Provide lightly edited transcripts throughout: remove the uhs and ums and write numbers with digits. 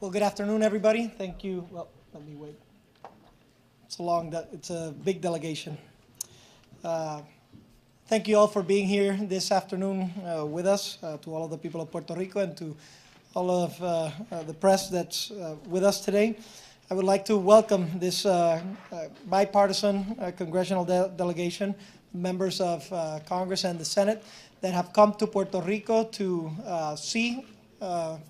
Well, good afternoon, everybody. Thank you. Well, let me wait. It's a big delegation. Thank you all for being here this afternoon with us, to all of the people of Puerto Rico and to all of the press that's with us today. I would like to welcome this bipartisan congressional delegation, members of Congress and the Senate that have come to Puerto Rico to see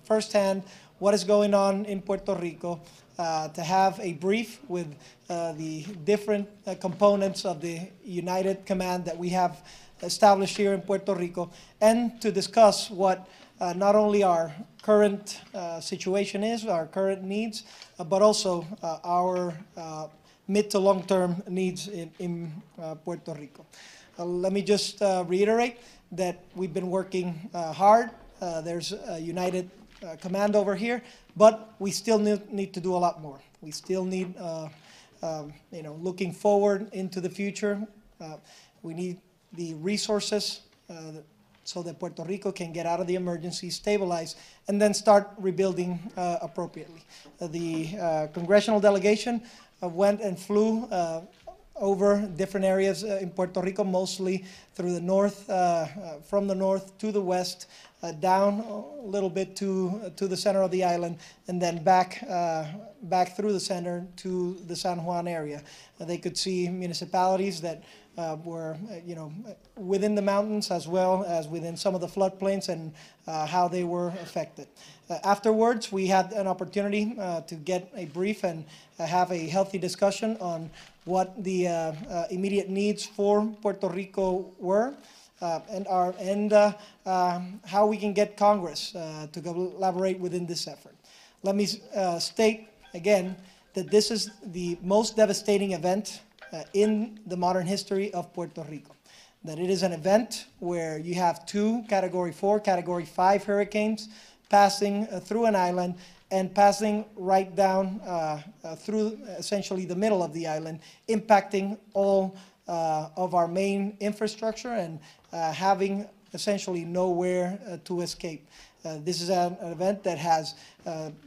firsthand what is going on in Puerto Rico, to have a brief with the different components of the United Command that we have established here in Puerto Rico, and to discuss what not only our current situation is, our current needs, but also our mid to long-term needs in Puerto Rico. Let me just reiterate that we've been working hard. There's a United Command over here, but we still need to do a lot more. We still need, looking forward into the future, we need the resources so that Puerto Rico can get out of the emergency, stabilize, and then start rebuilding appropriately. The congressional delegation went and flew over different areas in Puerto Rico, mostly through the north, from the north to the west, down a little bit to the center of the island, and then back through the center to the San Juan area. They could see municipalities that were, within the mountains as well as within some of the floodplains and how they were affected. Afterwards, we had an opportunity to get a brief and have a healthy discussion on what the immediate needs for Puerto Rico were, and how we can get Congress to collaborate within this effort. Let me state again that this is the most devastating event in the modern history of Puerto Rico. That it is an event where you have two Category 4, Category 5 hurricanes passing through an island and passing right down through essentially the middle of the island, impacting all of our main infrastructure and having essentially nowhere to escape. This is an event that has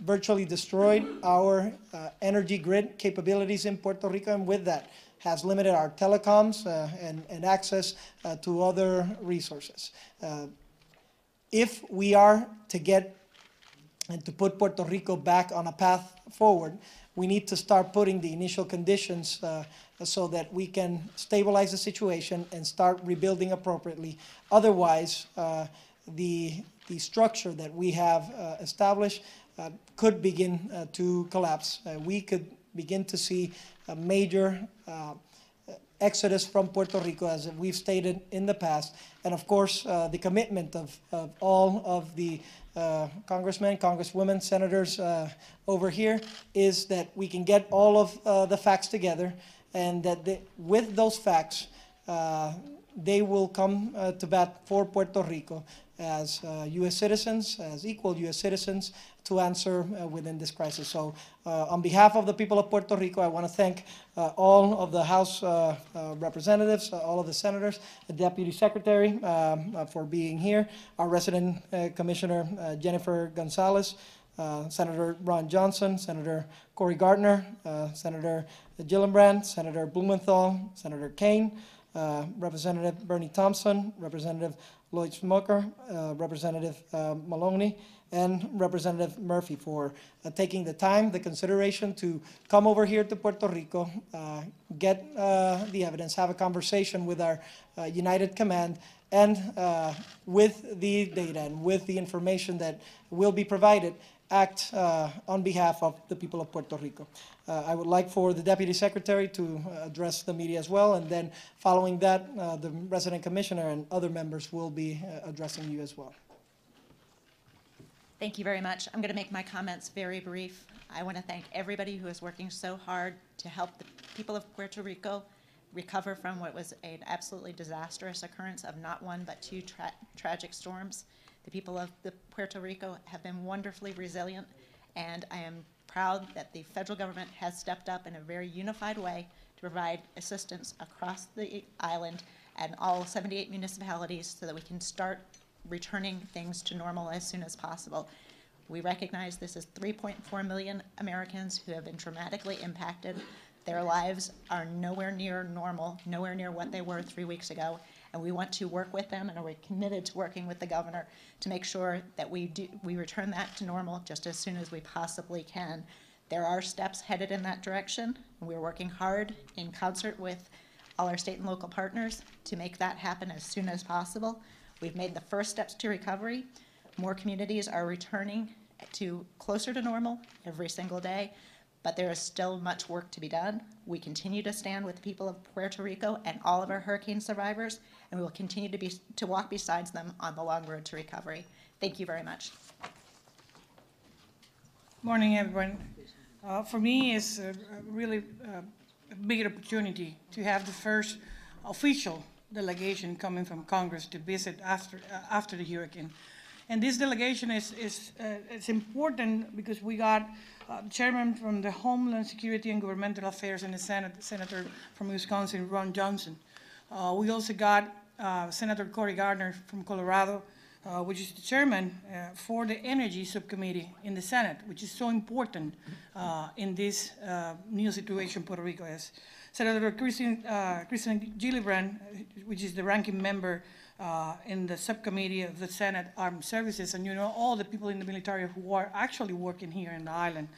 virtually destroyed our energy grid capabilities in Puerto Rico, and with that has limited our telecoms and access to other resources. If we are to get and to put Puerto Rico back on a path forward, we need to start putting the initial conditions so that we can stabilize the situation and start rebuilding appropriately. Otherwise, the structure that we have established could begin to collapse. We could begin to see a major exodus from Puerto Rico, as we've stated in the past. And of course, the commitment of all of the congressmen, congresswomen, senators over here is that we can get all of the facts together, and that with those facts, they will come to bat for Puerto Rico as U.S. citizens, as equal U.S. citizens, to answer within this crisis. So on behalf of the people of Puerto Rico, I want to thank all of the House representatives, all of the senators, the Deputy Secretary for being here, our resident Commissioner Jennifer Gonzalez, Senator Ron Johnson, Senator Cory Gardner, Senator Gillibrand, Senator Blumenthal, Senator Kane, Representative Bernie Thompson, Representative Lloyd Smoker, Representative Maloney, and Representative Murphy for taking the time, the consideration to come over here to Puerto Rico, get the evidence, have a conversation with our United Command, and with the data and with the information that will be provided, act on behalf of the people of Puerto Rico. I would like for the Deputy Secretary to address the media as well, and then following that, the Resident Commissioner and other members will be addressing you as well. Thank you very much. I'm going to make my comments very brief. I want to thank everybody who is working so hard to help the people of Puerto Rico recover from what was an absolutely disastrous occurrence of not one but two tragic storms. The people of Puerto Rico have been wonderfully resilient, and I am proud that the federal government has stepped up in a very unified way to provide assistance across the island and all 78 municipalities so that we can start returning things to normal as soon as possible. We recognize this is 3.4 million Americans who have been dramatically impacted. Their lives are nowhere near normal, nowhere near what they were 3 weeks ago, and we want to work with them, and we're committed to working with the governor to make sure that we return that to normal just as soon as we possibly can. There are steps headed in that direction, and we're working hard in concert with all our state and local partners to make that happen as soon as possible. We've made the first steps to recovery. More communities are returning to closer to normal every single day, but there is still much work to be done. We continue to stand with the people of Puerto Rico and all of our hurricane survivors, and we will continue to walk beside them on the long road to recovery. Thank you very much. Morning, everyone. For me, it's really a big opportunity to have the first official delegation coming from Congress to visit after the hurricane. And this delegation is important because we got chairman from the Homeland Security and Governmental Affairs in the Senate, Senator from Wisconsin, Ron Johnson. We also got Senator Cory Gardner from Colorado, which is the chairman for the Energy Subcommittee in the Senate, which is so important in this new situation Puerto Rico is. Senator Kristen Gillibrand, which is the ranking member in the subcommittee of the Senate Armed Services, and you know all the people in the military who are actually working here in the island.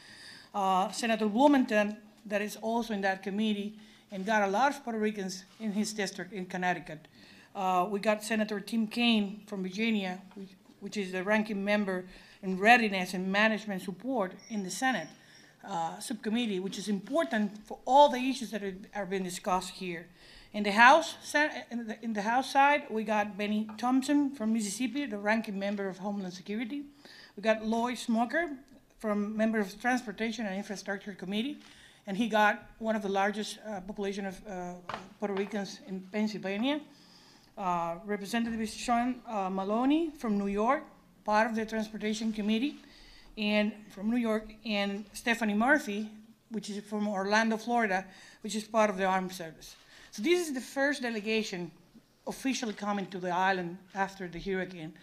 Senator Bloomington, that is also in that committee, and got a lot of Puerto Ricans in his district in Connecticut. We got Senator Tim Kaine from Virginia, which is the ranking member in readiness and management support in the Senate subcommittee, which is important for all the issues that are being discussed here. In the House side, we got Benny Thompson from Mississippi, the ranking member of Homeland Security. We got Lloyd Smoker, member of Transportation and Infrastructure Committee, and he got one of the largest population of Puerto Ricans in Pennsylvania. Representative Sean Maloney from New York, part of the Transportation Committee, and from New York, and Stephanie Murphy, which is from Orlando, Florida, which is part of the Armed Service. So this is the first delegation officially coming to the island after the hurricane.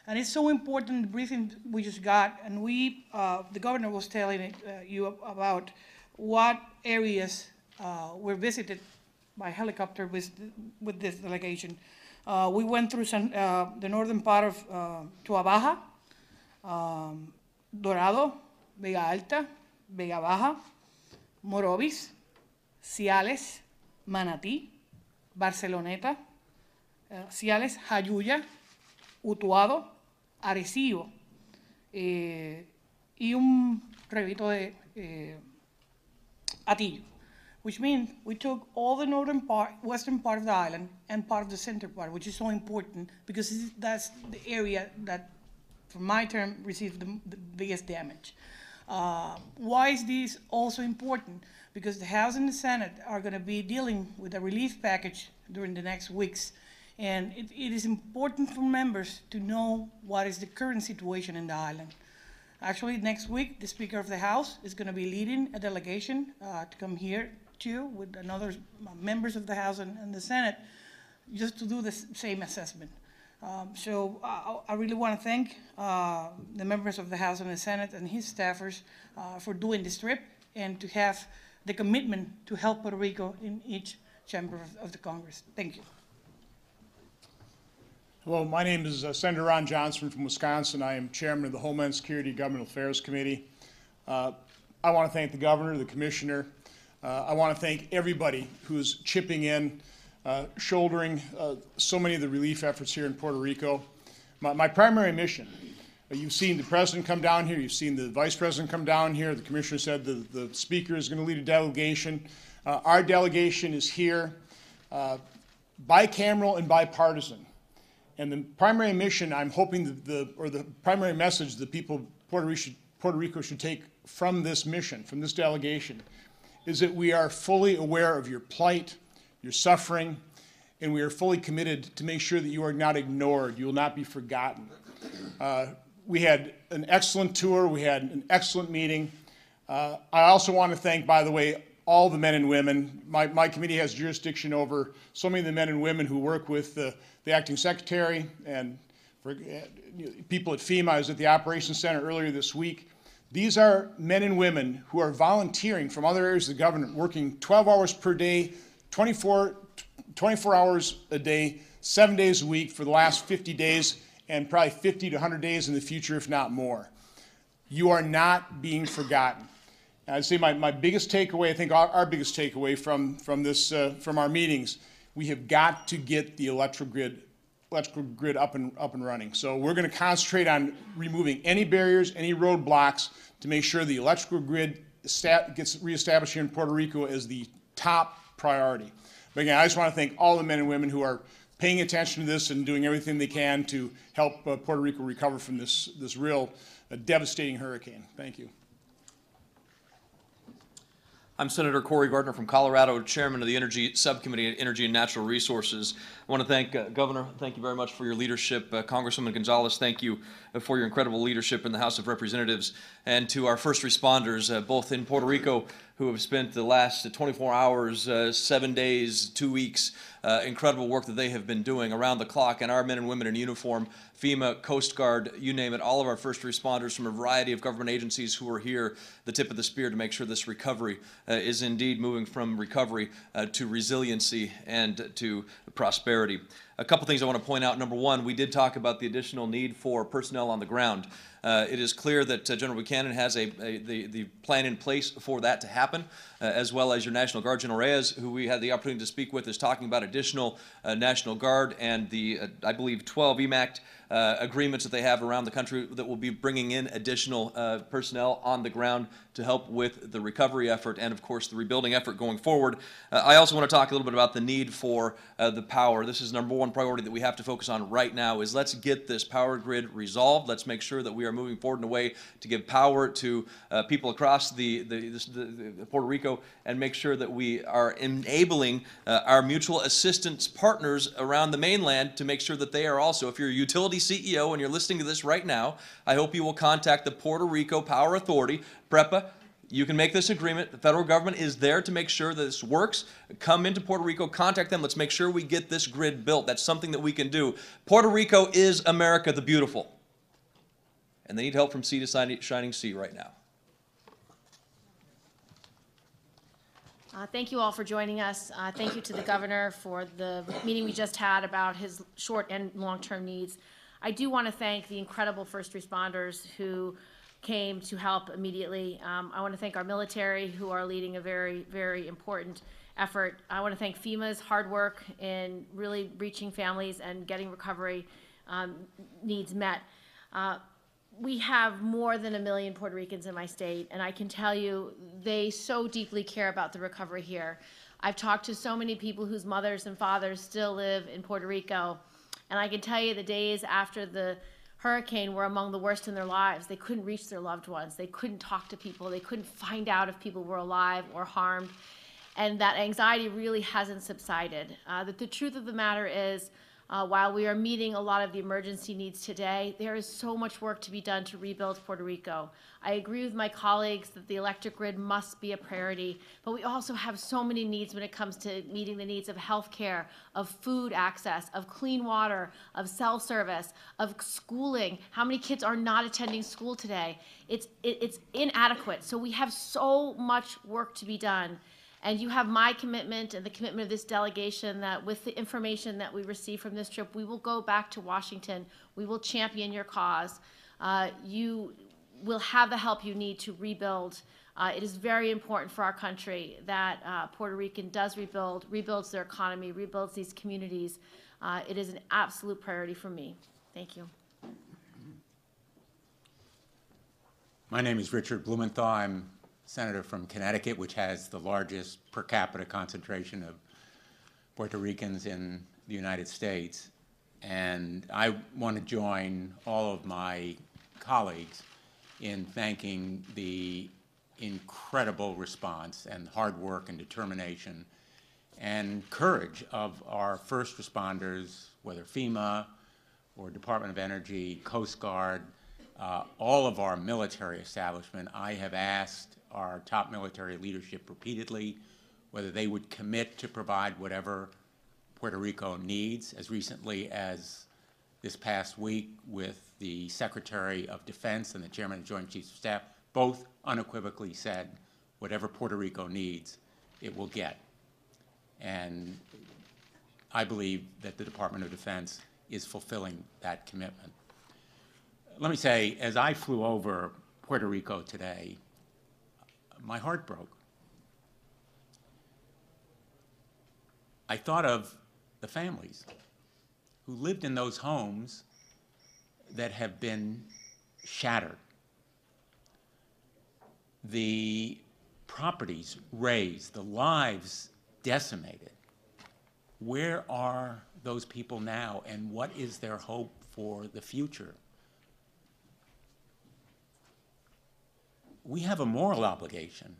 And it's so important, the briefing we just got, and the governor was telling you about what areas were visited by helicopter with this delegation. We went through the northern part of Tua Baja, Dorado, Vega Alta, Vega Baja, Morovis, Ciales, Manatí, Barceloneta, Ciales, Jayuya, Utuado, Arecibo, y un revito de Atillo, which means we took all the northern part, western part of the island and part of the center part, which is so important because that's the area that, for my term, received the biggest damage. Why is this also important? Because the House and the Senate are going to be dealing with a relief package during the next weeks. And it is important for members to know what is the current situation in the island. Actually, next week, the Speaker of the House is going to be leading a delegation to come here too with another members of the House and the Senate just to do the same assessment. So I really want to thank the members of the House and the Senate and his staffers for doing this trip and to have the commitment to help Puerto Rico in each chamber of the Congress. Thank you. Hello, my name is Senator Ron Johnson from Wisconsin. I am chairman of the Homeland Security Government Affairs Committee. I want to thank the governor, the commissioner. I want to thank everybody who's chipping in, shouldering so many of the relief efforts here in Puerto Rico. My primary mission, you've seen the president come down here, you've seen the vice president come down here, the commissioner said the speaker is going to lead a delegation. Our delegation is here, bicameral and bipartisan. And the primary mission I'm hoping or the primary message the people of Puerto Rico should take from this mission, from this delegation, is that we are fully aware of your plight, your suffering, and we are fully committed to make sure that you are not ignored, you will not be forgotten. We had an excellent tour, we had an excellent meeting. I also want to thank, by the way, all the men and women. My committee has jurisdiction over so many of the men and women who work with the acting secretary and for people at FEMA. I was at the Operations Center earlier this week. These are men and women who are volunteering from other areas of the government, working 12 hours per day, 24 hours a day, 7 days a week for the last 50 days, and probably 50 to 100 days in the future, if not more. You are not being forgotten. And I'd say my biggest takeaway, I think our biggest takeaway from our meetings, we have got to get the electrical grid up and running. So we're going to concentrate on removing any barriers, any roadblocks to make sure the electrical grid gets reestablished here in Puerto Rico as the top priority. But again, I just want to thank all the men and women who are paying attention to this and doing everything they can to help Puerto Rico recover from this real devastating hurricane. Thank you. I'm Senator Cory Gardner from Colorado, Chairman of the Energy Subcommittee on Energy and Natural Resources. I want to thank Governor, thank you very much for your leadership. Congresswoman Gonzalez, thank you for your incredible leadership in the House of Representatives. And to our first responders, both in Puerto Rico, who have spent the last 24 hours, 7 days, 2 weeks, incredible work that they have been doing around the clock, and our men and women in uniform, FEMA, Coast Guard, you name it, all of our first responders from a variety of government agencies who are here, the tip of the spear to make sure this recovery is indeed moving from recovery to resiliency and to prosperity. A couple things I want to point out. Number one, we did talk about the additional need for personnel on the ground. It is clear that General Buchanan has the plan in place for that to happen, as well as your National Guard, General Reyes, who we had the opportunity to speak with, is talking about additional National Guard and the, I believe, 12 EMACT agreements that they have around the country that will be bringing in additional personnel on the ground to help with the recovery effort and, of course, the rebuilding effort going forward. I also want to talk a little bit about the need for the power. This is number one priority that we have to focus on right now is let's get this power grid resolved. Let's make sure that we are moving forward in a way to give power to people across the Puerto Rico and make sure that we are enabling our mutual assistance partners around the mainland to make sure that they are also, if you're a utility CEO and you're listening to this right now, I hope you will contact the Puerto Rico Power Authority, PREPA. You can make this agreement. The federal government is there to make sure that this works. Come into Puerto Rico, contact them. Let's make sure we get this grid built. That's something that we can do. Puerto Rico is America the Beautiful. And they need help from sea to shining sea right now. Thank you all for joining us. Thank you to the governor for the meeting we just had about his short and long-term needs. I do want to thank the incredible first responders who came to help immediately. I want to thank our military who are leading a very, very important effort. I want to thank FEMA's hard work in really reaching families and getting recovery needs met. We have more than 1 million Puerto Ricans in my state, and I can tell you they so deeply care about the recovery here. I've talked to so many people whose mothers and fathers still live in Puerto Rico, and I can tell you the days after the hurricane were among the worst in their lives. They couldn't reach their loved ones. They couldn't talk to people. They couldn't find out if people were alive or harmed, and that anxiety really hasn't subsided. The truth of the matter is, while we are meeting a lot of the emergency needs today, there is so much work to be done to rebuild Puerto Rico. I agree with my colleagues that the electric grid must be a priority, but we also have so many needs when it comes to meeting the needs of health care, of food access, of clean water, of cell service, of schooling. How many kids are not attending school today? It's inadequate. So we have so much work to be done. And you have my commitment and the commitment of this delegation that with the information that we receive from this trip, we will go back to Washington. We will champion your cause. You will have the help you need to rebuild. It is very important for our country that Puerto Rican does rebuilds their economy, rebuilds these communities. It is an absolute priority for me. Thank you. My name is Richard Blumenthal. I'm senator from Connecticut, which has the largest per capita concentration of Puerto Ricans in the United States. And I want to join all of my colleagues in thanking the incredible response and hard work and determination and courage of our first responders, whether FEMA or Department of Energy, Coast Guard, all of our military establishment. I have asked our top military leadership repeatedly whether they would commit to provide whatever Puerto Rico needs. As recently as this past week with the Secretary of Defense and the Chairman of the Joint Chiefs of Staff. Both unequivocally said whatever Puerto Rico needs, it will get. And I believe that the Department of Defense is fulfilling that commitment. Let me say, as I flew over Puerto Rico today, my heart broke. I thought of the families who lived in those homes that have been shattered. The properties razed, the lives decimated. Where are those people now, and what is their hope for the future? We have a moral obligation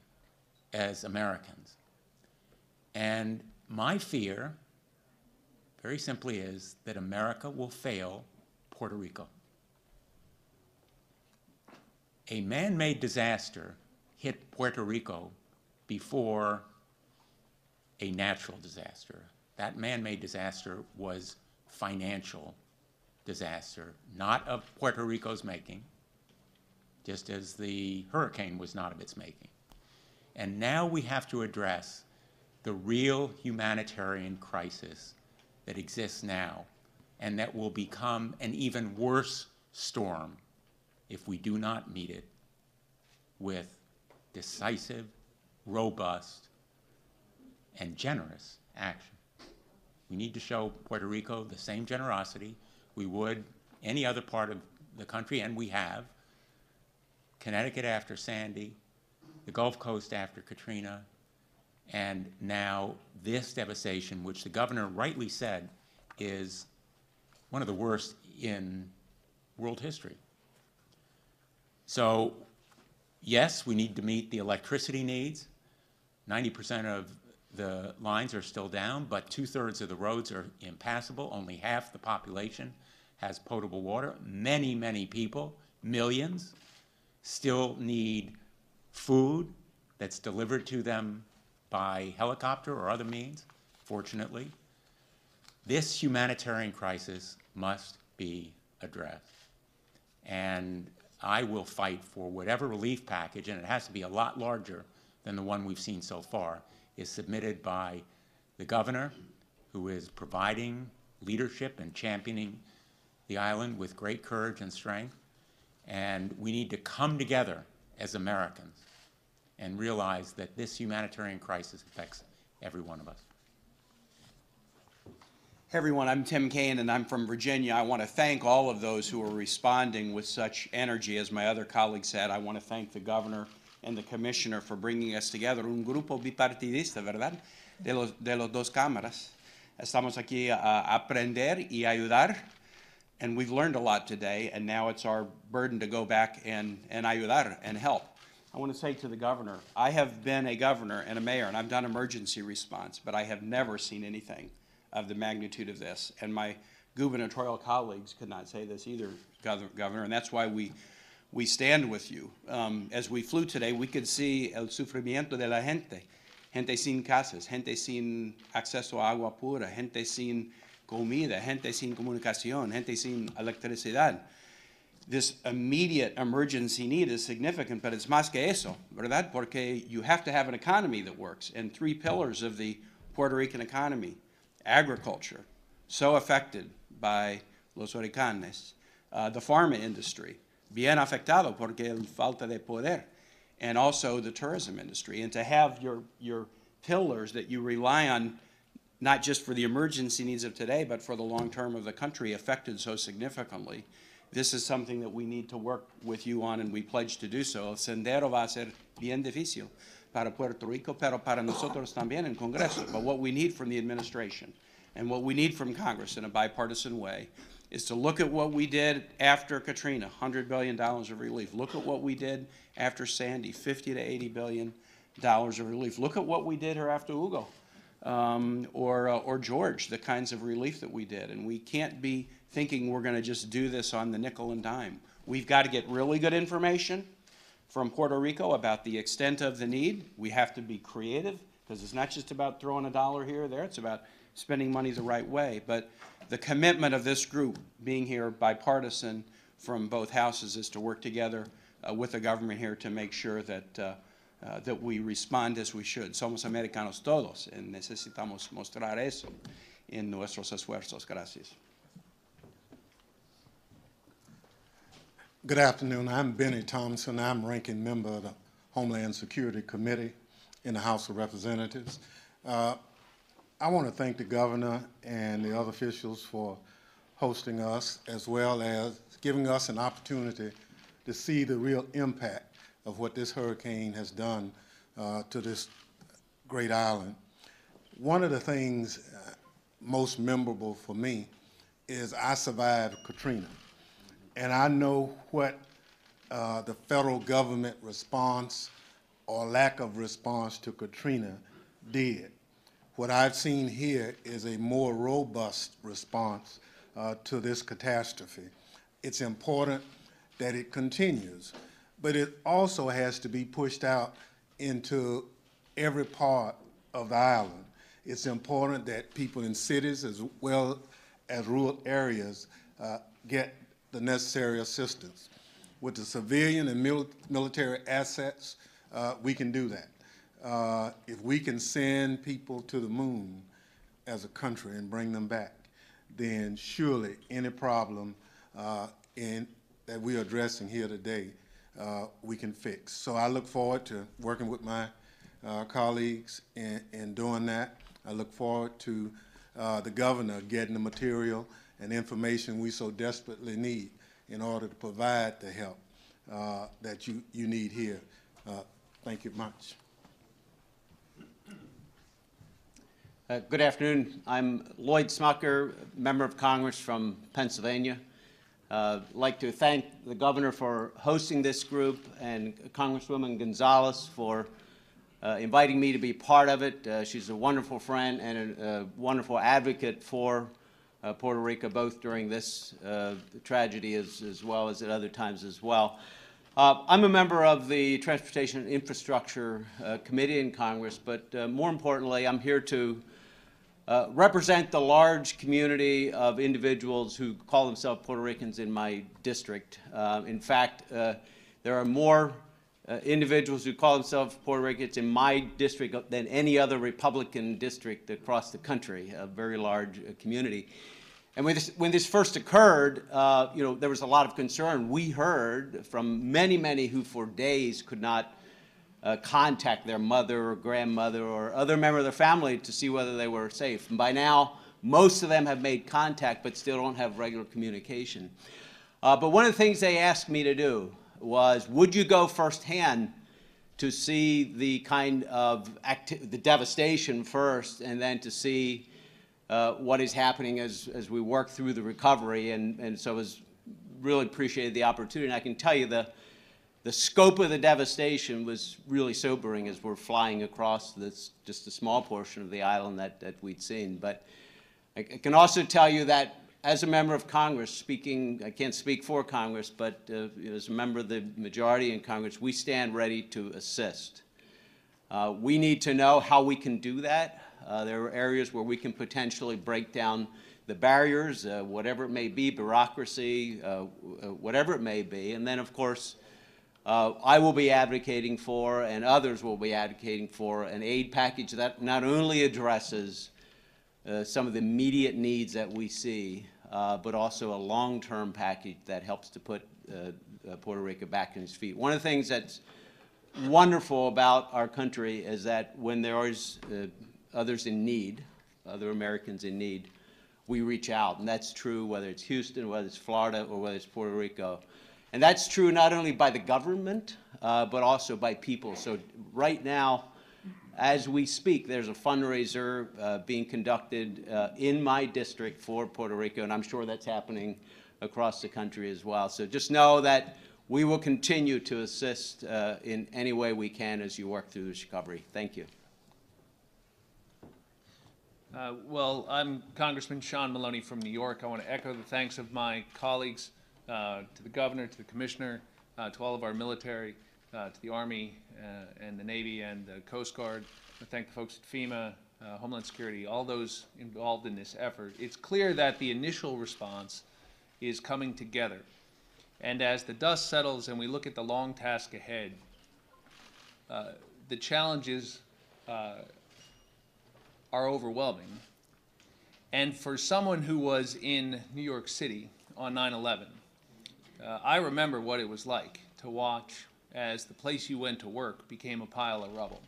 as Americans. And my fear, very simply, is that America will fail Puerto Rico. A man-made disaster hit Puerto Rico before a natural disaster. That man-made disaster was financial disaster, not of Puerto Rico's making, just as the hurricane was not of its making. And now we have to address the real humanitarian crisis that exists now and that will become an even worse storm if we do not meet it with decisive, robust, and generous action. We need to show Puerto Rico the same generosity we would any other part of the country, and we have. Connecticut after Sandy, the Gulf Coast after Katrina, and now this devastation, which the governor rightly said is one of the worst in world history. So, yes, we need to meet the electricity needs. 90% of the lines are still down, but 2/3 of the roads are impassable. Only half the population has potable water. Many, many people, millions, still need food that's delivered to them by helicopter or other means, fortunately. This humanitarian crisis must be addressed. And I will fight for whatever relief package, and it has to be a lot larger than the one we've seen so far, is submitted by the governor, who is providing leadership and championing the island with great courage and strength. And we need to come together as Americans and realize that this humanitarian crisis affects every one of us. Hey everyone, I'm Tim Kaine and I'm from Virginia. I want to thank all of those who are responding with such energy. As my other colleague said, I want to thank the governor and the commissioner for bringing us together. Un grupo bipartidista, ¿verdad? De los dos cámaras. Estamos aquí a aprender y ayudar. And we've learned a lot today, and now it's our burden to go back and ayudar and help. I want to say to the governor, I have been a governor and a mayor, and I've done emergency response, but I have never seen anything of the magnitude of this. And my gubernatorial colleagues could not say this either, Governor, and that's why we stand with you. As we flew today, we could see el sufrimiento de la gente. Gente sin casas, gente sin acceso a agua pura, gente sin comida, gente sin comunicación, gente sin electricidad. This immediate emergency need is significant, but it's más que eso, ¿verdad? Porque you have to have an economy that works. And 3 pillars of the Puerto Rican economy: agriculture, so affected by los huracanes, the pharma industry, bien afectado porque el falta de poder, and also the tourism industry. And to have your pillars that you rely on, not just for the emergency needs of today, but for the long term of the country affected so significantly, this is something that we need to work with you on, and we pledge to do so. El sendero va a ser bien difícil para Puerto Rico, pero para nosotros también en Congreso. But what we need from the administration and what we need from Congress in a bipartisan way is to look at what we did after Katrina, $100 billion of relief. Look at what we did after Sandy, $50 to $80 billion of relief. Look at what we did here after Hugo. Or George, the kinds of relief that we did. And we can't be thinking we're going to just do this on the nickel and dime. We've got to get really good information from Puerto Rico about the extent of the need. We have to be creative, because it's not just about throwing a dollar here or there. It's about spending money the right way. But The commitment of this group, being here bipartisan from both houses, is to work together with the government here to make sure that that we respond as we should. Somos americanos todos, and necesitamos mostrar eso en nuestros esfuerzos. Gracias. Good afternoon. I'm Benny Thompson. I'm ranking member of the Homeland Security Committee in the House of Representatives. I want to thank the governor and the other officials for hosting us, as well as giving us an opportunity to see the real impact of what this hurricane has done to this great island. One of the things most memorable for me is I survived Katrina, and I know what the federal government response or lack of response to Katrina did. What I've seen here is a more robust response to this catastrophe. It's important that it continues, but it also has to be pushed out into every part of the island. It's important that people in cities as well as rural areas get the necessary assistance. With the civilian and military assets, we can do that. If we can send people to the moon as a country and bring them back, then surely any problem that we're addressing here today, we can fix. So I look forward to working with my colleagues in doing that. I look forward to the governor getting the material and information we so desperately need in order to provide the help that you need here. Thank you much. Good afternoon. I'm Lloyd Smucker, member of Congress from Pennsylvania. I'd like to thank the governor for hosting this group and Congresswoman Gonzalez for inviting me to be part of it. She's a wonderful friend and a wonderful advocate for Puerto Rico, both during this tragedy as well as at other times as well. I'm a member of the Transportation and Infrastructure Committee in Congress, but more importantly, I'm here to represent the large community of individuals who call themselves Puerto Ricans in my district. In fact, there are more individuals who call themselves Puerto Ricans in my district than any other Republican district across the country, a very large community. And when this first occurred, there was a lot of concern. We heard from many, many who for days could not contact their mother or grandmother or other member of their family to see whether they were safe. And by now, most of them have made contact but still don't have regular communication. But one of the things they asked me to do was, would you go firsthand to see the kind of the devastation first, and then to see what is happening as we work through the recovery? And so I was really appreciated the opportunity. And I can tell you the scope of the devastation was really sobering as we're flying across this, just a small portion of the island that we'd seen. But I can also tell you that as a member of Congress, speaking, I can't speak for Congress, but as a member of the majority in Congress, we stand ready to assist. We need to know how we can do that. There are areas where we can potentially break down the barriers, whatever it may be, bureaucracy, whatever it may be. And then, of course, I will be advocating for, and others will be advocating for, an aid package that not only addresses some of the immediate needs that we see, but also a long-term package that helps to put Puerto Rico back on its feet. One of the things that's wonderful about our country is that when there is others in need, other Americans in need, we reach out. And that's true whether it's Houston, whether it's Florida, or whether it's Puerto Rico. And that's true not only by the government, but also by people. So right now, as we speak, there's a fundraiser being conducted in my district for Puerto Rico, and I'm sure that's happening across the country as well. So just know that we will continue to assist in any way we can as you work through this recovery. Thank you. Well, I'm Congressman Sean Maloney from New York. I want to echo the thanks of my colleagues to the governor, to the commissioner, to all of our military, to the Army and the Navy and the Coast Guard. I thank the folks at FEMA, Homeland Security, all those involved in this effort, it's clear that the initial response is coming together. And as the dust settles and we look at the long task ahead, the challenges are overwhelming. And for someone who was in New York City on 9/11, I remember what it was like to watch as the place you went to work became a pile of rubble,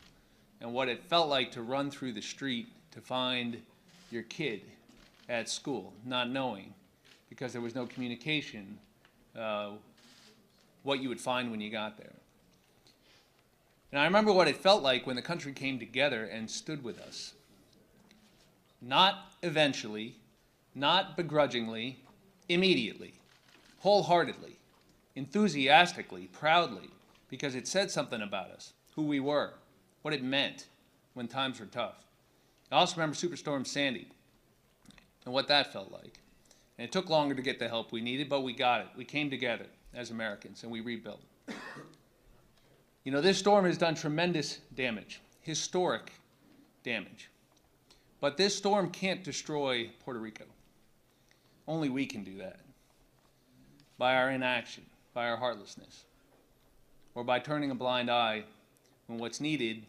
and what it felt like to run through the street to find your kid at school, not knowing, because there was no communication, what you would find when you got there. And I remember what it felt like when the country came together and stood with us. Not eventually, not begrudgingly, immediately, wholeheartedly, enthusiastically, proudly, because it said something about us, who we were, what it meant when times were tough. I also remember Superstorm Sandy and what that felt like. And it took longer to get the help we needed, but we got it. We came together as Americans and we rebuilt. You know, this storm has done tremendous damage, historic damage. But this storm can't destroy Puerto Rico. Only we can do that. By our inaction, by our heartlessness, or by turning a blind eye when what's needed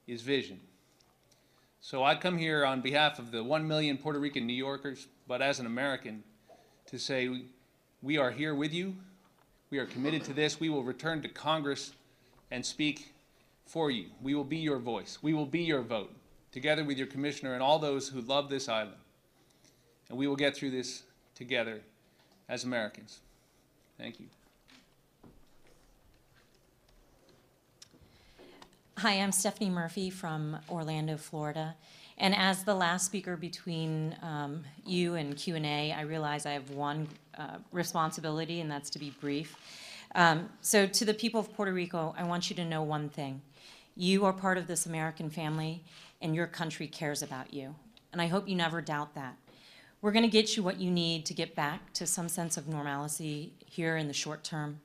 is vision. So I come here on behalf of the 1 million Puerto Rican New Yorkers, but as an American, to say we are here with you. We are committed to this. We will return to Congress and speak for you. We will be your voice. We will be your vote, together with your commissioner and all those who love this island. And we will get through this together as Americans. Thank you. Hi, I'm Stephanie Murphy from Orlando, Florida. And as the last speaker between you and Q&A, I realize I have one responsibility, and that's to be brief. So to the people of Puerto Rico, I want you to know one thing. You are part of this American family, and your country cares about you. And I hope you never doubt that. We're going to get you what you need to get back to some sense of normalcy here in the short term,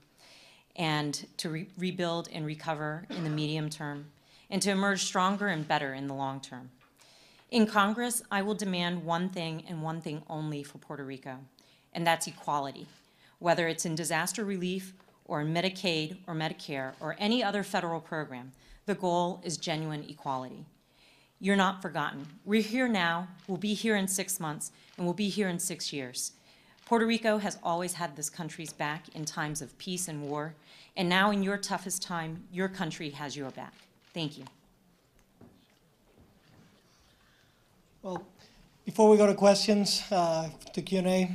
and to rebuild and recover in the medium term, and to emerge stronger and better in the long term. In Congress, I will demand one thing and one thing only for Puerto Rico, and that's equality. Whether it's in disaster relief or in Medicaid or Medicare or any other federal program, the goal is genuine equality. You're not forgotten. We're here now, we'll be here in 6 months, and we'll be here in 6 years. Puerto Rico has always had this country's back in times of peace and war, and now in your toughest time, your country has your back. Thank you. Well, before we go to questions, to Q&A,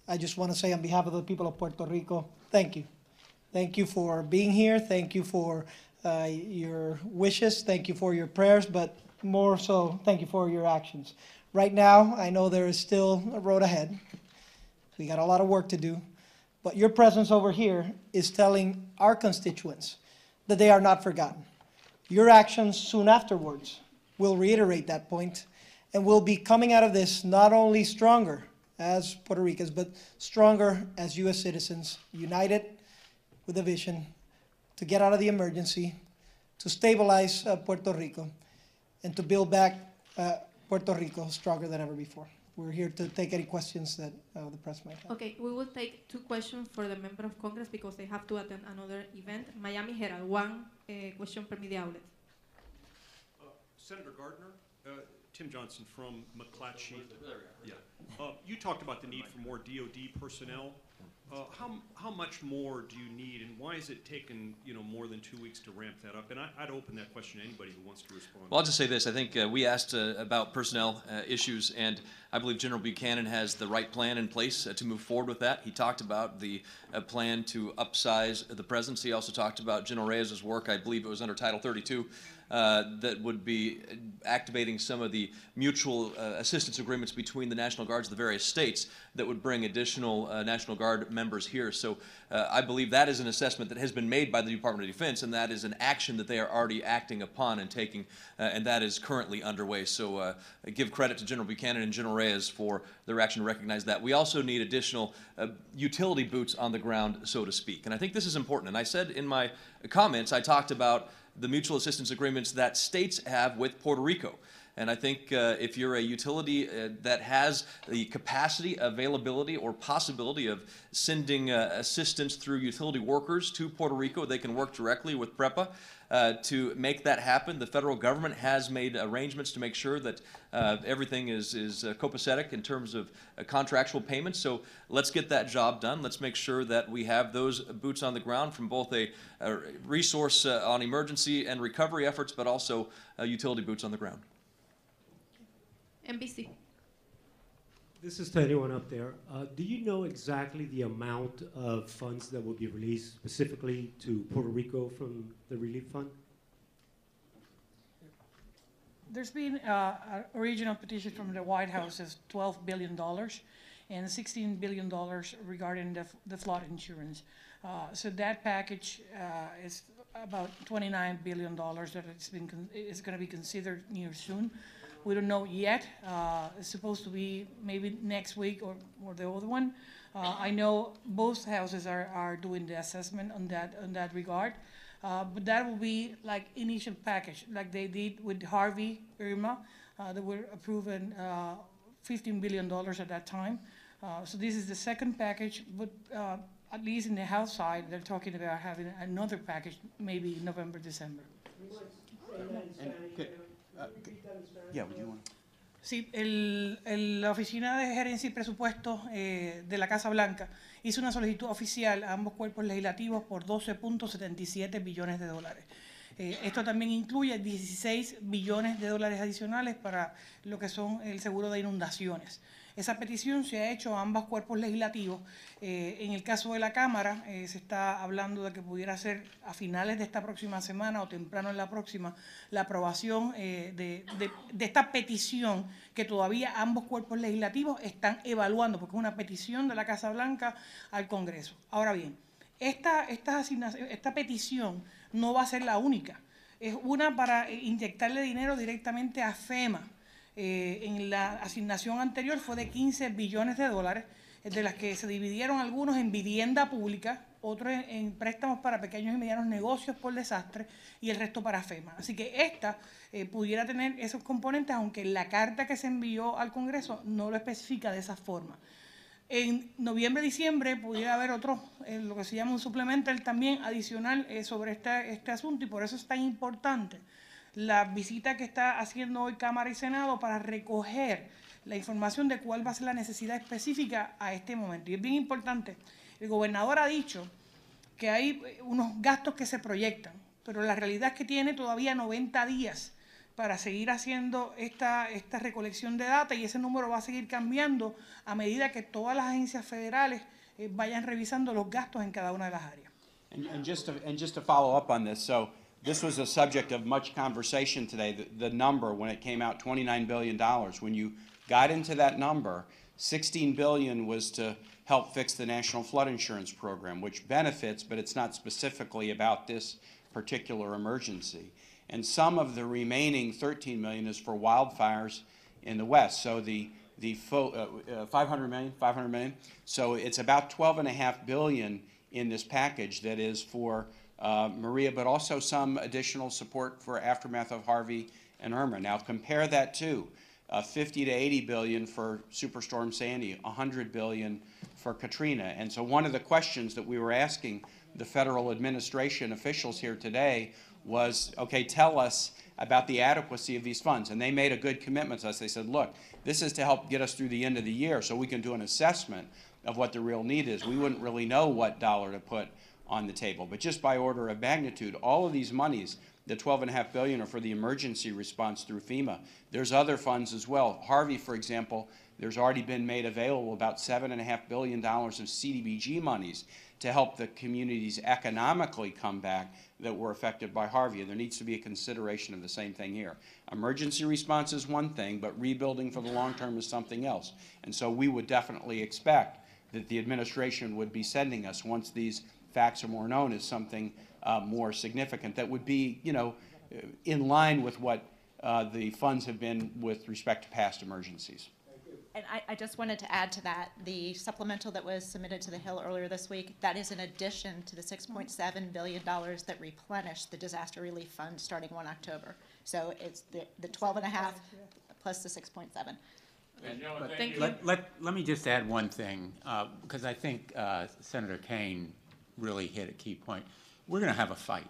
I just want to say on behalf of the people of Puerto Rico, thank you. Thank you for being here. Thank you for your wishes. Thank you for your prayers, but more so, thank you for your actions. Right now, I know there is still a road ahead. We got a lot of work to do, but your presence over here is telling our constituents that they are not forgotten. Your actions soon afterwards will reiterate that point, and we'll be coming out of this not only stronger as Puerto Ricans, but stronger as U.S. citizens, united with a vision to get out of the emergency, to stabilize Puerto Rico, and to build back Puerto Rico stronger than ever before. We're here to take any questions that the press might have. Okay, we will take 2 questions for the member of Congress because they have to attend another event. Miami Herald, 1 question per media outlet. Senator Gardner, Tim Johnson from McClatchy. Yeah. You talked about the need for more DOD personnel. How much more do you need, and why has it taken more than 2 weeks to ramp that up? And I'd open that question to anybody who wants to respond. Well, I'll just say this. I think we asked about personnel issues, and I believe General Buchanan has the right plan in place to move forward with that. He talked about the plan to upsize the presence. He also talked about General Reyes's work. I believe it was under Title 32. That would be activating some of the mutual assistance agreements between the National Guards of the various states that would bring additional National Guard members here. So I believe that is an assessment that has been made by the Department of Defense, and that is an action that they are already acting upon and taking, and that is currently underway. So give credit to General Buchanan and General Reyes for their action to recognize that. We also need additional utility boots on the ground, so to speak. And I think this is important. And I said in my comments, I talked about the mutual assistance agreements that states have with Puerto Rico. And I think if you're a utility that has the capacity, availability, or possibility of sending assistance through utility workers to Puerto Rico, they can work directly with PREPA to make that happen. The federal government has made arrangements to make sure that everything is copacetic in terms of contractual payments. So let's get that job done. Let's make sure that we have those boots on the ground from both a resource on emergency and recovery efforts, but also utility boots on the ground. NBC. This is to anyone up there. Do you know exactly the amount of funds that will be released specifically to Puerto Rico from the relief fund? There's been an original petition from the White House is $12 billion and $16 billion regarding the flood insurance. So that package is about $29 billion that is going to be considered near soon. We don't know yet. It's supposed to be maybe next week or the other one. I know both houses are doing the assessment on that regard. But that will be like initial package, like they did with Harvey, Irma. They were approving $15 billion at that time. So this is the second package, but at least in the House side, they're talking about having another package maybe November, December. Yeah, would you want to? Sí, la Oficina de Gerencia y Presupuestos de la Casa Blanca hizo una solicitud oficial a ambos cuerpos legislativos por 12.77 billones de dólares. Esto también incluye 16 billones de dólares adicionales para lo que son el seguro de inundaciones. Esa petición se ha hecho a ambos cuerpos legislativos. En el caso de la Cámara, se está hablando de que pudiera ser a finales de esta próxima semana o temprano en la próxima la aprobación de esta petición que todavía ambos cuerpos legislativos están evaluando, porque es una petición de la Casa Blanca al Congreso. Ahora bien, esta petición no va a ser la única. Es una para inyectarle dinero directamente a FEMA. En la asignación anterior fue de 15 billones de dólares, de las que se dividieron algunos en vivienda pública, otros en préstamos para pequeños y medianos negocios por desastre y el resto para FEMA. Así que esta pudiera tener esos componentes, aunque la carta que se envió al Congreso no lo especifica de esa forma. En noviembre, diciembre pudiera haber otro, lo que se llama un suplemental también adicional sobre este asunto, y por eso es tan importante la visita que está haciendo hoy Cámara y Senado para recoger la información de cuál va a ser la necesidad específica a este momento. Y es bien importante, el gobernador ha dicho que hay unos gastos que se proyectan, pero la realidad es que tiene todavía 90 días para seguir haciendo esta recolección de data, y ese número va a seguir cambiando a medida que todas las agencias federales vayan revisando los gastos en cada una de las áreas. And just to follow up on this, so this was a subject of much conversation today, the number when it came out, $29 billion. When you got into that number, $16 billion was to help fix the National Flood Insurance Program, which benefits, but it's not specifically about this particular emergency. And some of the remaining $13 million is for wildfires in the West. So the 500 million. So it's about $12.5 billion in this package that is for Maria, but also some additional support for aftermath of Harvey and Irma. Now compare that to 50 to 80 billion for Superstorm Sandy, 100 billion for Katrina. And so one of the questions that we were asking the federal administration officials here today was, okay, tell us about the adequacy of these funds. And they made a good commitment to us. They said, look, this is to help get us through the end of the year so we can do an assessment of what the real need is. We wouldn't really know what dollar to put on the table. But just by order of magnitude, all of these monies, the $12.5 billion, are for the emergency response through FEMA. There's other funds as well. Harvey, for example, there's already been made available about $7.5 billion of CDBG monies to help the communities economically come back that were affected by Harvey. And there needs to be a consideration of the same thing here. Emergency response is one thing, but rebuilding for the long term is something else. And so we would definitely expect that the administration would be sending us, once these facts are more known, as something more significant that would be, you know, in line with what the funds have been with respect to past emergencies. And I just wanted to add to that, the supplemental that was submitted to the Hill earlier this week, that is in addition to the $6.7 billion that replenished the disaster relief fund starting 1 October. So it's the 12.5 plus the 6.7. Thank you. Let me just add one thing, because I think Senator Kane really hit a key point. We're going to have a fight.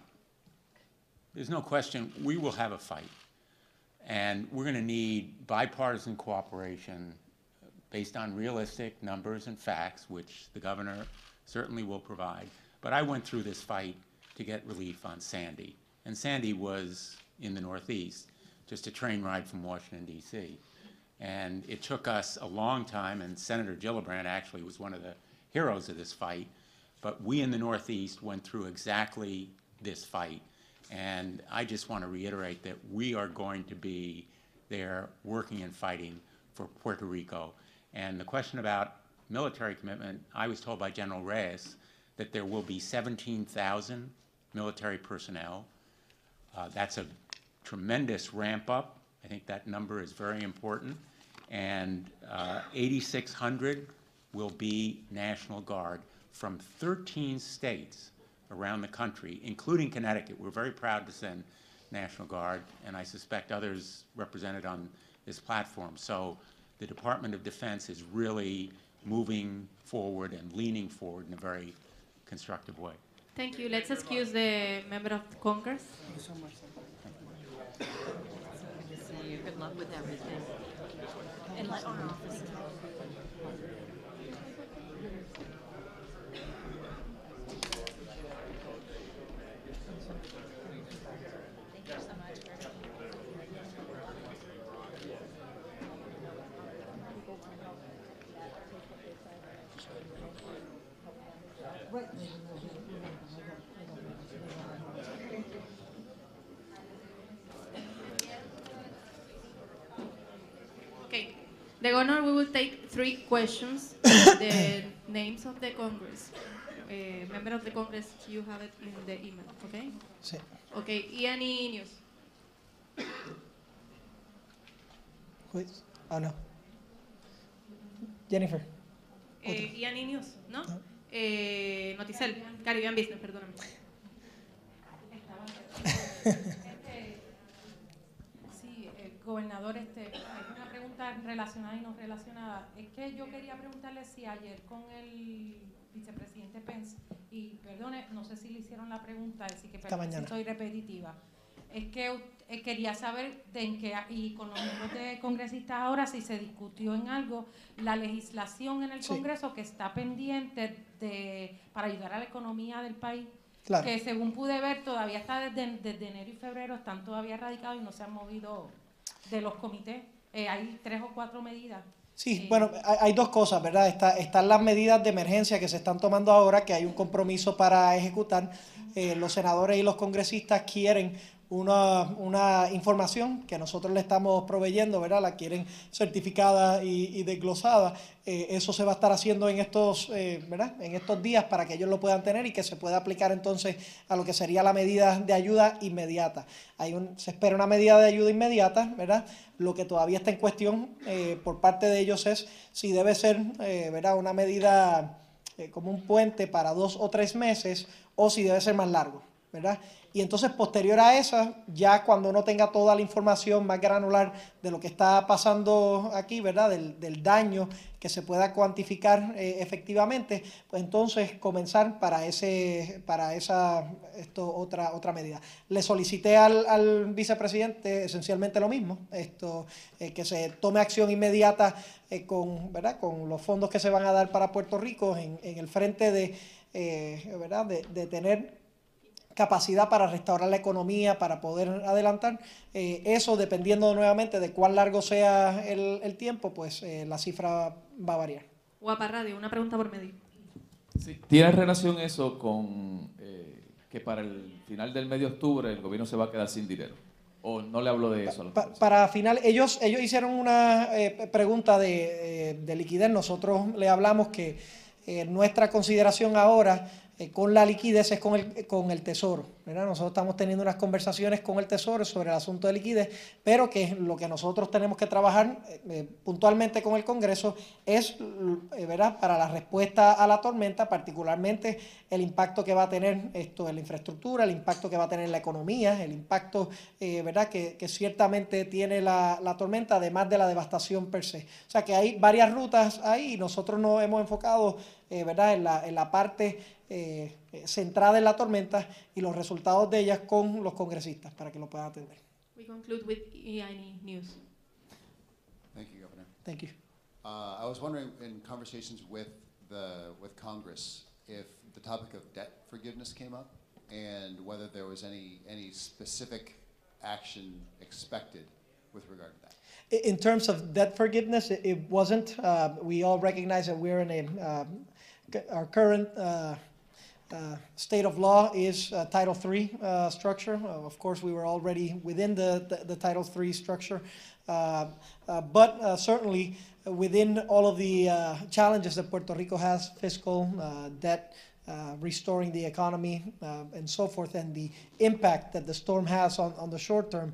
There's no question we will have a fight. And we're going to need bipartisan cooperation based on realistic numbers and facts, which the governor certainly will provide. But I went through this fight to get relief on Sandy. And Sandy was in the Northeast, just a train ride from Washington, D.C. And it took us a long time, and Senator Gillibrand actually was one of the heroes of this fight. But we in the Northeast went through exactly this fight. And I just want to reiterate that we are going to be there working and fighting for Puerto Rico. And the question about military commitment, I was told by General Reyes that there will be 17,000 military personnel. That's a tremendous ramp up. I think that number is very important. And 8,600 will be National Guard from 13 states around the country, including Connecticut. We're very proud to send National Guard, and I suspect others represented on this platform. So the Department of Defense is really moving forward and leaning forward in a very constructive way. Thank you. Let's excuse the member of Congress. Thank you so much. Good luck with everything. And let our office know. Okay. The Governor, we will take 3 questions. The names of the Congress. Member of the Congress, you have it in the email, okay? Sí. Okay, E&E News. Pues, no. Jennifer. E&E News, ¿no? Noticel, Caribbean Business, perdóname. Sí, gobernador, hay una pregunta relacionada y no relacionada. Es que yo quería preguntarle si ayer con el vicepresidente Pence, y perdone, no sé si le hicieron la pregunta, así que perdón si soy repetitiva. Es que quería saber y con los miembros de congresistas ahora si se discutió en algo la legislación en el Congreso que está pendiente para ayudar a la economía del país. Claro. Que según pude ver todavía está desde enero y febrero, están todavía radicados y no se han movido de los comités. Hay 3 o 4 medidas. Sí, bueno, hay 2 cosas, ¿verdad? Están las medidas de emergencia que se están tomando ahora, que hay un compromiso para ejecutar. Los senadores y los congresistas quieren una información que nosotros le estamos proveyendo, ¿verdad? La quieren certificada y desglosada. Eso se va a estar haciendo en estos, ¿verdad? En estos días para que ellos lo puedan tener y que se pueda aplicar entonces a lo que sería la medida de ayuda inmediata. Se espera una medida de ayuda inmediata, ¿verdad? Lo que todavía está en cuestión por parte de ellos es si debe ser, ¿verdad? Una medida como un puente para 2 o 3 meses o si debe ser más largo, ¿verdad? Y entonces, posterior a esa, ya cuando uno tenga toda la información más granular de lo que está pasando aquí, ¿verdad? Del daño que se pueda cuantificar efectivamente, pues entonces comenzar para otra medida. Le solicité al vicepresidente esencialmente lo mismo, que se tome acción inmediata ¿verdad? Con los fondos que se van a dar para Puerto Rico en el frente ¿verdad? de tener capacidad para restaurar la economía, para poder adelantar. Eso, dependiendo nuevamente de cuán largo sea el tiempo, pues la cifra va a variar. Guapa Radio, una pregunta por medio. Sí, ¿tiene relación eso con que para el final del mes de octubre el gobierno se va a quedar sin dinero? ¿O no le hablo de eso? Para final, ellos hicieron una pregunta de liquidez. Nosotros le hablamos que nuestra consideración ahora con la liquidez es con el Tesoro. ¿verdad? Nosotros estamos teniendo unas conversaciones con el Tesoro sobre el asunto de liquidez, pero que lo que nosotros tenemos que trabajar puntualmente con el Congreso es, ¿verdad?, para la respuesta a la tormenta, particularmente el impacto que va a tener esto en la infraestructura, el impacto que va a tener en la economía, el impacto, ¿verdad?, que ciertamente tiene la tormenta, además de la devastación per se. O sea que hay varias rutas ahí y nosotros nos hemos enfocado, ¿verdad?, en la parte centrada en la tormenta y los resultados de ellas con los congresistas para que lo puedan atender. We conclude with EINE News. Thank you, Governor. Thank you. I was wondering, in conversations with Congress, if the topic of debt forgiveness came up, and whether there was any specific action expected with regard to that. In terms of debt forgiveness, it wasn't. We all recognize that we're in our current state of law is Title III structure. Of course, we were already within the Title III structure, but certainly within all of the challenges that Puerto Rico has, fiscal, debt, restoring the economy, and so forth, and the impact that the storm has on the short term,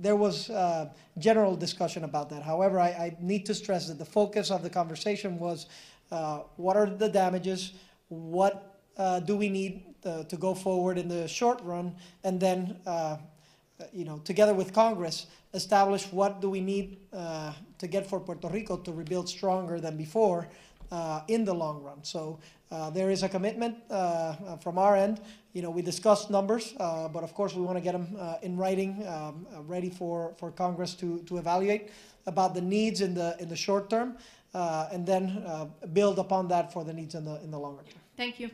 there was general discussion about that. However, I need to stress that the focus of the conversation was what are the damages, what do we need to go forward in the short run, and then, together with Congress, establish what do we need to get for Puerto Rico to rebuild stronger than before in the long run. So there is a commitment from our end. We discussed numbers, but of course we want to get them in writing, ready for Congress to evaluate about the needs in the short term, and then build upon that for the needs in the longer term. Thank you.